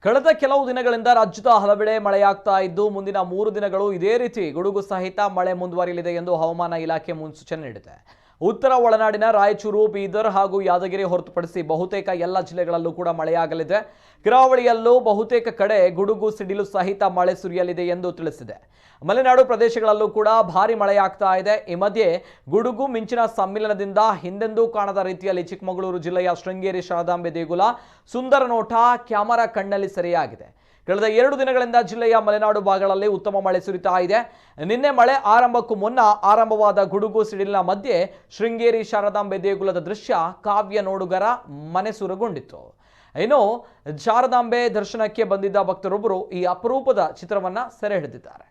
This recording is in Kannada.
ಕಳೆದ ಕೆಲವು ದಿನಗಳಿಂದ ರಾಜ್ಯದ ಹಲವೆಡೆ ಮಳೆಯಾಗ್ತಾ ಇದ್ದು ಮುಂದಿನ 3 ದಿನಗಳು ಇದೇ ರೀತಿ ಗುಡುಗು ಸಹಿತ ಮಳೆ ಮುಂದುವರಿಯಲಿದೆ ಎಂದು ಹವಾಮಾನ ಇಲಾಖೆ ಮುನ್ಸೂಚನೆ ನೀಡಿದೆ. ಉತ್ತರ ಒಳನಾಡಿನ ರಾಯಚೂರು, ಬೀದರ್ ಹಾಗೂ ಯಾದಗಿರಿ ಹೊರತುಪಡಿಸಿ ಬಹುತೇಕ ಎಲ್ಲ ಜಿಲ್ಲೆಗಳಲ್ಲೂ ಕೂಡ ಮಳೆಯಾಗಲಿದೆ. ಕರಾವಳಿಯಲ್ಲೂ ಬಹುತೇಕ ಕಡೆ ಗುಡುಗು ಸಿಡಿಲು ಸಹಿತ ಮಳೆ ಸುರಿಯಲಿದೆ ಎಂದು ತಿಳಿಸಿದೆ. ಮಲೆನಾಡು ಪ್ರದೇಶಗಳಲ್ಲೂ ಕೂಡ ಭಾರಿ ಮಳೆಯಾಗ್ತಾ ಇದೆ. ಈ ಮಧ್ಯೆ ಗುಡುಗು ಮಿಂಚಿನ ಸಮ್ಮಿಲನದಿಂದ ಹಿಂದೆಂದೂ ಕಾಣದ ರೀತಿಯಲ್ಲಿ ಚಿಕ್ಕಮಗಳೂರು ಜಿಲ್ಲೆಯ ಶೃಂಗೇರಿ ಶಾರದಾಂಬೆ ದೇಗುಲ ಸುಂದರ ನೋಟ ಕ್ಯಾಮೆರಾ ಕಣ್ಣಲ್ಲಿ ಸೆರೆಯಾಗಿದೆ. ಕಳೆದ 2 ದಿನಗಳಿಂದ ಜಿಲ್ಲೆಯ ಮಲೆನಾಡು ಭಾಗಗಳಲ್ಲಿ ಉತ್ತಮ ಮಳೆ ಸುರಿತಾ ಇದೆ. ನಿನ್ನೆ ಮಳೆ ಆರಂಭಕ್ಕೂ ಮುನ್ನ ಆರಂಭವಾದ ಗುಡುಗು ಸಿಡಿಲಿನ ಮಧ್ಯೆ ಶೃಂಗೇರಿ ಶಾರದಾಂಬೆ ದೇಗುಲದ ದೃಶ್ಯ ಕಾವ್ಯ ನೋಡುಗರ ಮನೆಸೂರೆಗೊಂಡಿತ್ತು. ಇನ್ನು ಶಾರದಾಂಬೆ ದರ್ಶನಕ್ಕೆ ಬಂದಿದ್ದ ಭಕ್ತರೊಬ್ಬರು ಈ ಅಪರೂಪದ ಚಿತ್ರವನ್ನ ಸೆರೆ ಹಿಡಿದಿದ್ದಾರೆ.